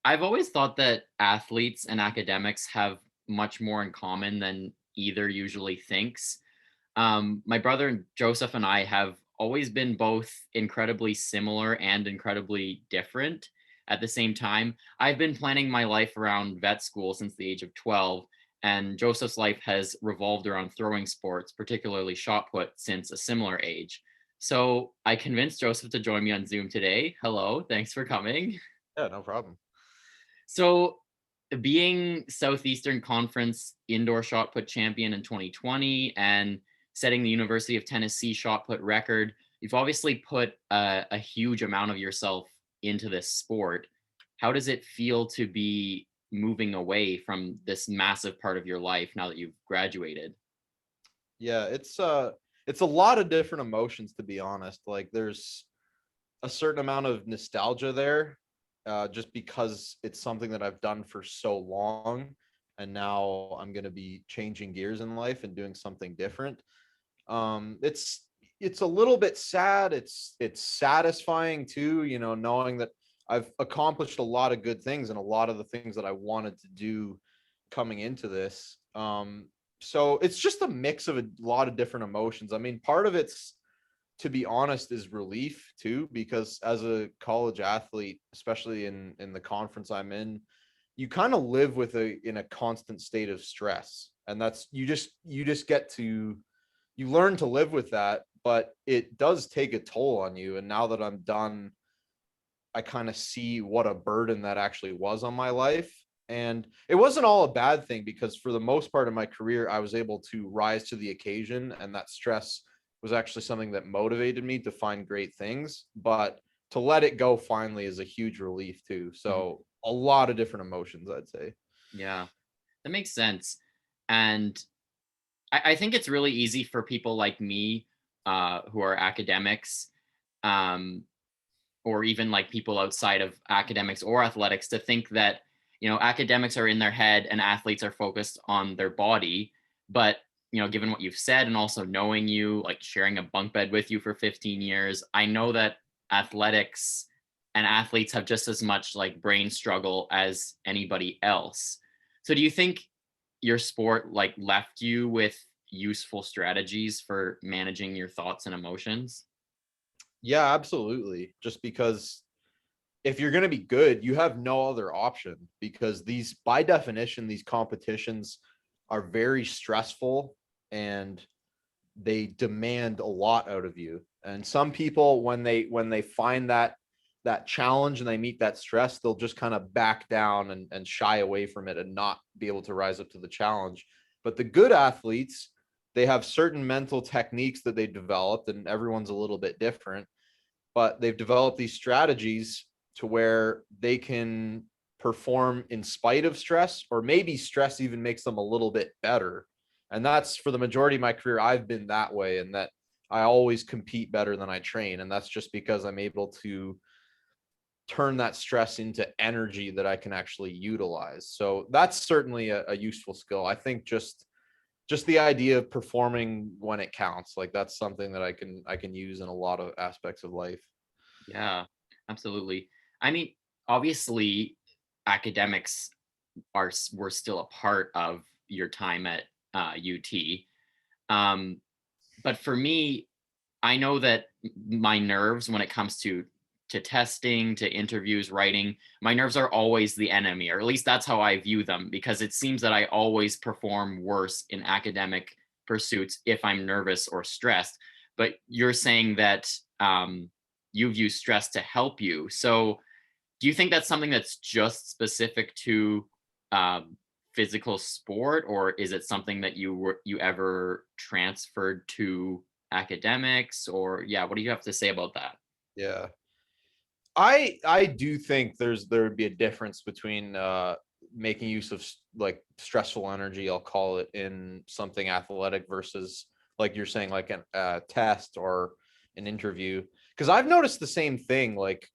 I've always thought that athletes and academics have much more in common than either usually thinks. My brother Joseph and I have always been both incredibly similar and incredibly different at the same time. I've been planning my life around vet school since the age of 12, and Joseph's life has revolved around throwing sports, particularly shot put, since a similar age. So I convinced Joseph to join me on Zoom today. Hello, thanks for coming. Yeah, no problem. So, being Southeastern Conference indoor shot put champion in 2020 and setting the University of Tennessee shot put record, you've obviously put a huge amount of yourself into this sport. How does it feel to be moving away from this massive part of your life now that you've graduated? Yeah, it's a lot of different emotions, to be honest. Like there's a certain amount of nostalgia there, just because it's something that I've done for so long, and now I'm going to be changing gears in life and doing something different. It's a little bit sad. It's satisfying too, knowing that I've accomplished a lot of good things and a lot of the things that I wanted to do coming into this. So it's just a mix of a lot of different emotions. I mean, part of it's, to be honest, is relief too, because as a college athlete, especially in the conference I'm in, you kind of live with in a constant state of stress. And that's you just get to you learn to live with that, but it does take a toll on you. And now that I'm done, I kind of see what a burden that actually was on my life. And it wasn't all a bad thing, because for the most part of my career, I was able to rise to the occasion. And that stress was actually something that motivated me to find great things. But to let it go finally is a huge relief too. Mhm. So a lot of different emotions, I'd say. Yeah, that makes sense. And I think it's really easy for people like me who are academics. Um, or even like people outside of academics or athletics to think that academics are in their head and athletes are focused on their body. But given what you've said and also knowing you, like sharing a bunk bed with you for 15 years, I know that athletics and athletes have just as much like brain struggle as anybody else. So do you think your sport like left you with useful strategies for managing your thoughts and emotions? Yeah, absolutely. Just because if you're going to be good, you have no other option, because these, by definition, these competitions are very stressful, and they demand a lot out of you. And some people, when they find that challenge and they meet that stress, they'll just kind of back down and shy away from it and not be able to rise up to the challenge. But the good athletes, they have certain mental techniques that they developed, and everyone's a little bit different, but they've developed these strategies to where they can perform in spite of stress, or maybe stress even makes them a little bit better. And that's, for the majority of my career, I've been that way, and that I always compete better than I train. And that's just because I'm able to turn that stress into energy that I can actually utilize. So that's certainly a useful skill. I think just the idea of performing when it counts, like that's something that I can use in a lot of aspects of life. Yeah, absolutely. I mean, obviously, academics were still a part of your time at UT. Um, but for me, I know that my nerves, when it comes to testing, to interviews, writing, my nerves are always the enemy, or at least that's how I view them, because it seems that I always perform worse in academic pursuits if I'm nervous or stressed. But you're saying that you've used stress to help you. So do you think that's something that's just specific to um, physical sport, or is it something that you ever transferred to academics? Or yeah, what do you have to say about that? Yeah. I do think there would be a difference between making use of like stressful energy, I'll call it, in something athletic versus, like you're saying, like a test or an interview. Because I've noticed the same thing. Like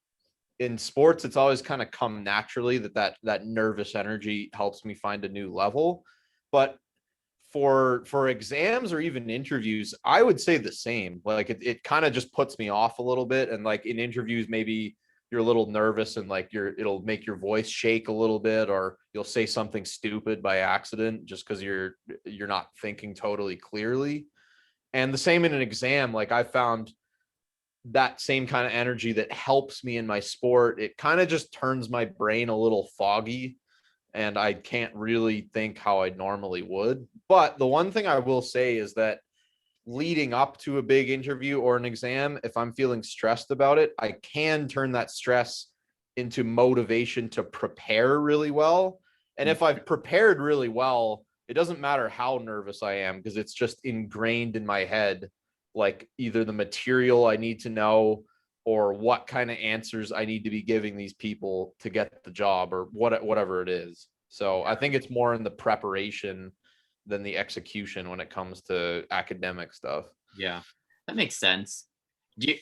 in sports, it's always kind of come naturally that nervous energy helps me find a new level. But for exams or even interviews, I would say the same. Like it kind of just puts me off a little bit. And like in interviews, maybe you're a little nervous and like it'll make your voice shake a little bit, or you'll say something stupid by accident just because you're not thinking totally clearly. And the same in an exam. Like I found that same kind of energy that helps me in my sport. It kind of just turns my brain a little foggy and I can't really think how I normally would. But the one thing I will say is that leading up to a big interview or an exam, if I'm feeling stressed about it, I can turn that stress into motivation to prepare really well. And if I've prepared really well, it doesn't matter how nervous I am because it's just ingrained in my head, like either the material I need to know or what kind of answers I need to be giving these people to get the job or whatever it is. So I think it's more in the preparation than the execution when it comes to academic stuff. Yeah, that makes sense. Do you,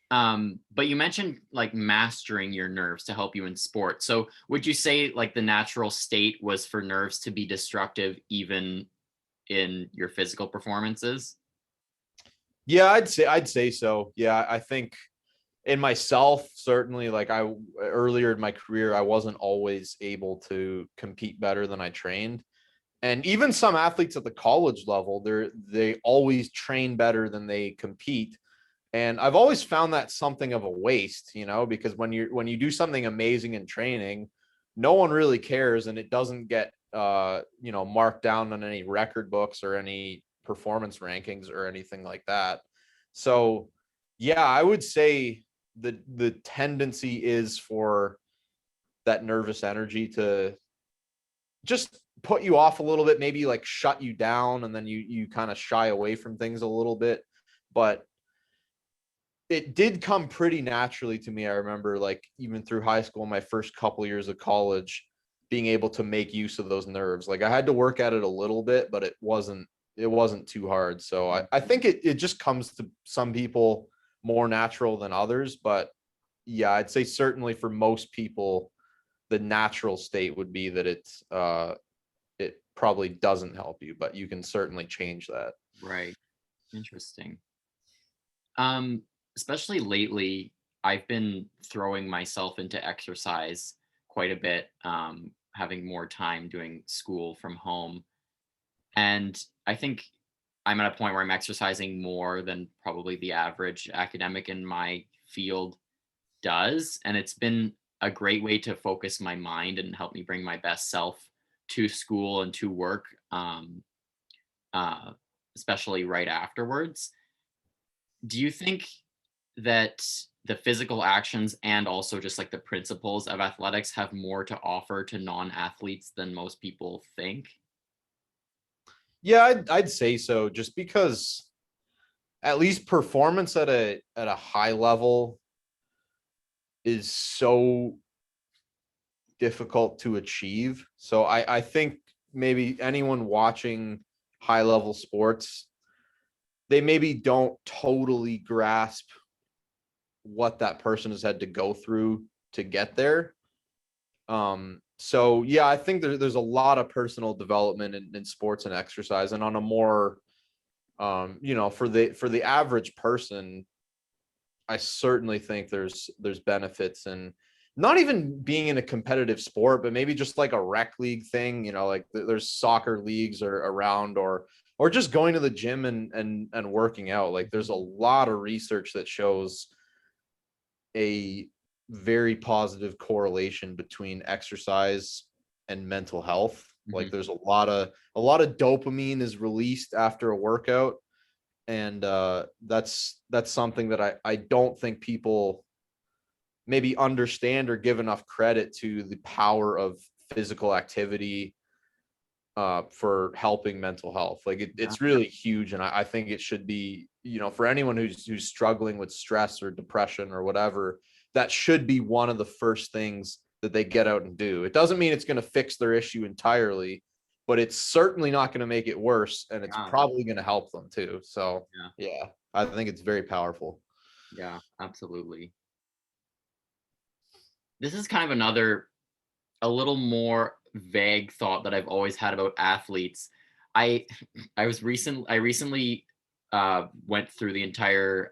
but you mentioned like mastering your nerves to help you in sport. So would you say like the natural state was for nerves to be destructive even in your physical performances? Yeah, I'd say so. Yeah, I think in myself, certainly, like I earlier in my career, I wasn't always able to compete better than I trained. And even some athletes at the college level, they always train better than they compete. And I've always found that something of a waste, because when you do something amazing in training, no one really cares and it doesn't get marked down on any record books or any performance rankings or anything like that. So yeah, I would say the tendency is for that nervous energy to just put you off a little bit, maybe like shut you down, and then you kind of shy away from things a little bit. But it did come pretty naturally to me. I remember like even through high school, my first couple years of college, being able to make use of those nerves. Like I had to work at it a little bit, but it wasn't too hard. So I think it just comes to some people more natural than others. But yeah, I'd say certainly for most people, the natural state would be that it probably doesn't help you, but you can certainly change that. Right. Interesting. Um, Especially lately, I've been throwing myself into exercise quite a bit, having more time doing school from home. And I think I'm at a point where I'm exercising more than probably the average academic in my field does. And it's been a great way to focus my mind and help me bring my best self to school and to work, uh, especially right afterwards. Do you think that the physical actions and also just like the principles of athletics have more to offer to non-athletes than most people think? Yeah, I'd say so, just because at least performance at a high level is so difficult to achieve. So I think maybe anyone watching high level sports, they maybe don't totally grasp what that person has had to go through to get there. So yeah, I think there's a lot of personal development in sports and exercise, and on a more for the average person, I certainly think there's benefits in not even being in a competitive sport, but maybe just like a rec league thing, like there's soccer leagues or around, or just going to the gym and working out. Like there's a lot of research that shows a very positive correlation between exercise and mental health. Mhm. Like there's a lot of dopamine is released after a workout, and that's something that I don't think people maybe understand or give enough credit to the power of physical activity for helping mental health. Like Yeah. it's really huge, and I think it should be, for anyone who's struggling with stress or depression or whatever, that should be one of the first things that they get out and do. It doesn't mean it's going to fix their issue entirely, but it's certainly not going to make it worse, and it's Yeah. probably going to help them too. So Yeah. yeah, I think it's very powerful. Yeah, absolutely. This is kind of another a little more vague thought that I've always had about athletes. I I recently went through the entire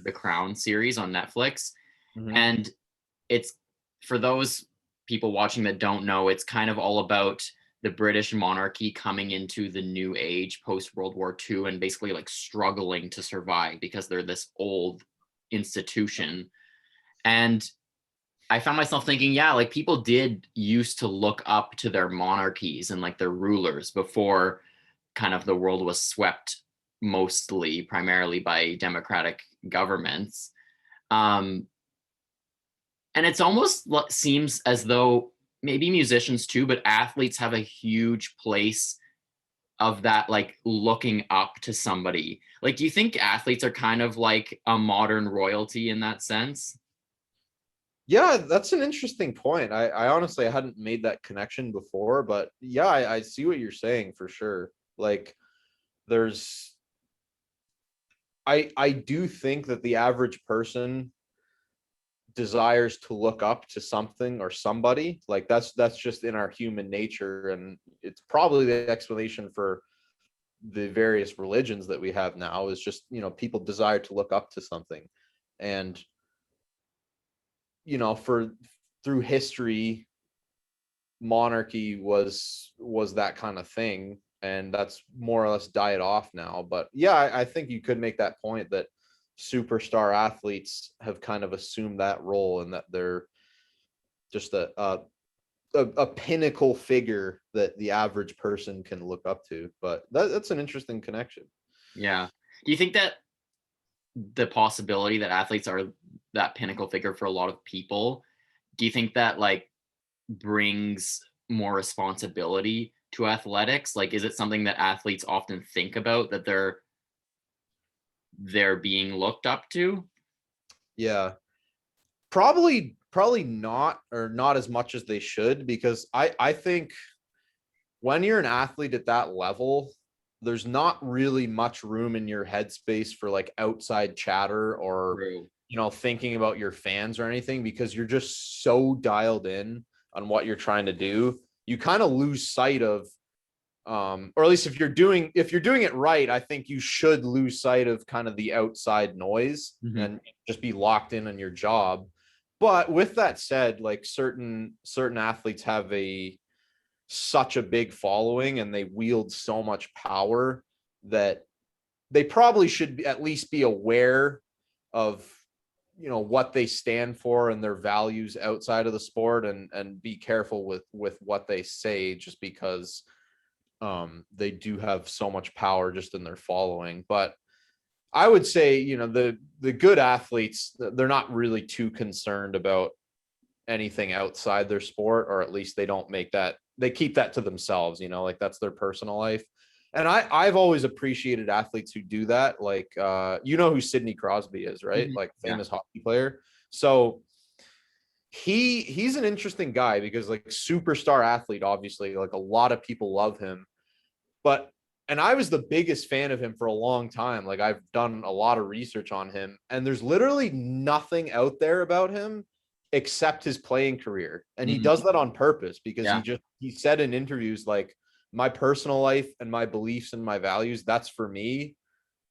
The Crown series on Netflix, Mhm. And it's, for those people watching that don't know, it's kind of all about the British monarchy coming into the new age post World War II and basically like struggling to survive because they're this old institution. And I found myself thinking, yeah, like people did used to look up to their monarchies and like their rulers before kind of the world was swept mostly primarily by democratic governments. Um, and it's almost seems as though maybe musicians too, but athletes have a huge place of that, like looking up to somebody. Like, do you think athletes are kind of like a modern royalty in that sense? Yeah, that's an interesting point. I honestly I hadn't made that connection before, but yeah, I see what you're saying for sure. Like there's I do think that the average person desires to look up to something or somebody. Like that's just in our human nature, and it's probably the explanation for the various religions that we have now is just, people desire to look up to something. And for through history, monarchy was that kind of thing, and that's more or less died off now. But yeah, I think you could make that point that superstar athletes have kind of assumed that role, and that they're just a pinnacle figure that the average person can look up to. But that's an interesting connection. Yeah. Do you think that the possibility that athletes are that pinnacle figure for a lot of people, do you think that like brings more responsibility to athletics? Like, is it something that athletes often think about, that they're being looked up to? Yeah, probably not, or not as much as they should, because I think when you're an athlete at that level, there's not really much room in your headspace for like outside chatter or True. thinking about your fans or anything, because you're just so dialed in on what you're trying to do. You kind of lose sight of, or at least if you're doing it right, I think you should lose sight of kind of the outside noise Mhm. and just be locked in on your job. But with that said, like certain athletes have a such a big following, and they wield so much power that they probably should at least be aware of what they stand for and their values outside of the sport, and be careful with what they say, just because they do have so much power just in their following. But I would say, the good athletes, they're not really too concerned about anything outside their sport, or at least they keep that to themselves, like that's their personal life. And I've always appreciated athletes who do that. Like, who Sidney Crosby is, right? Mhm. Like, Yeah. famous hockey player. So he's an interesting guy, because like superstar athlete, obviously, like a lot of people love him. But and I was the biggest fan of him for a long time. Like, I've done a lot of research on him, and there's literally nothing out there about him except his playing career. And he Mhm. does that on purpose, because Yeah. he said in interviews, like, my personal life and my beliefs and my values, that's for me,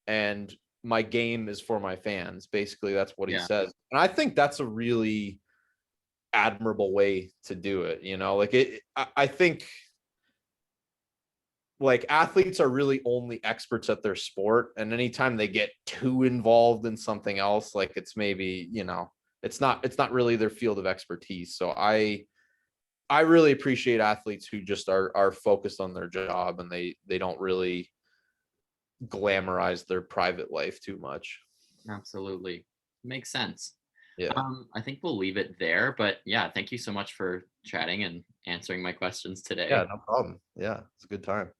and my game is for my fans. Basically, that's what he Yeah. says. And I think that's a really admirable way to do it, like I think, like, athletes are really only experts at their sport, and anytime they get too involved in something else, like, it's maybe, it's not really their field of expertise. So I really appreciate athletes who just are focused on their job, and they don't really glamorize their private life too much. Absolutely. Makes sense. Yeah. I think we'll leave it there, but yeah, thank you so much for chatting and answering my questions Yeah, today. no problem. Yeah, it's a good time.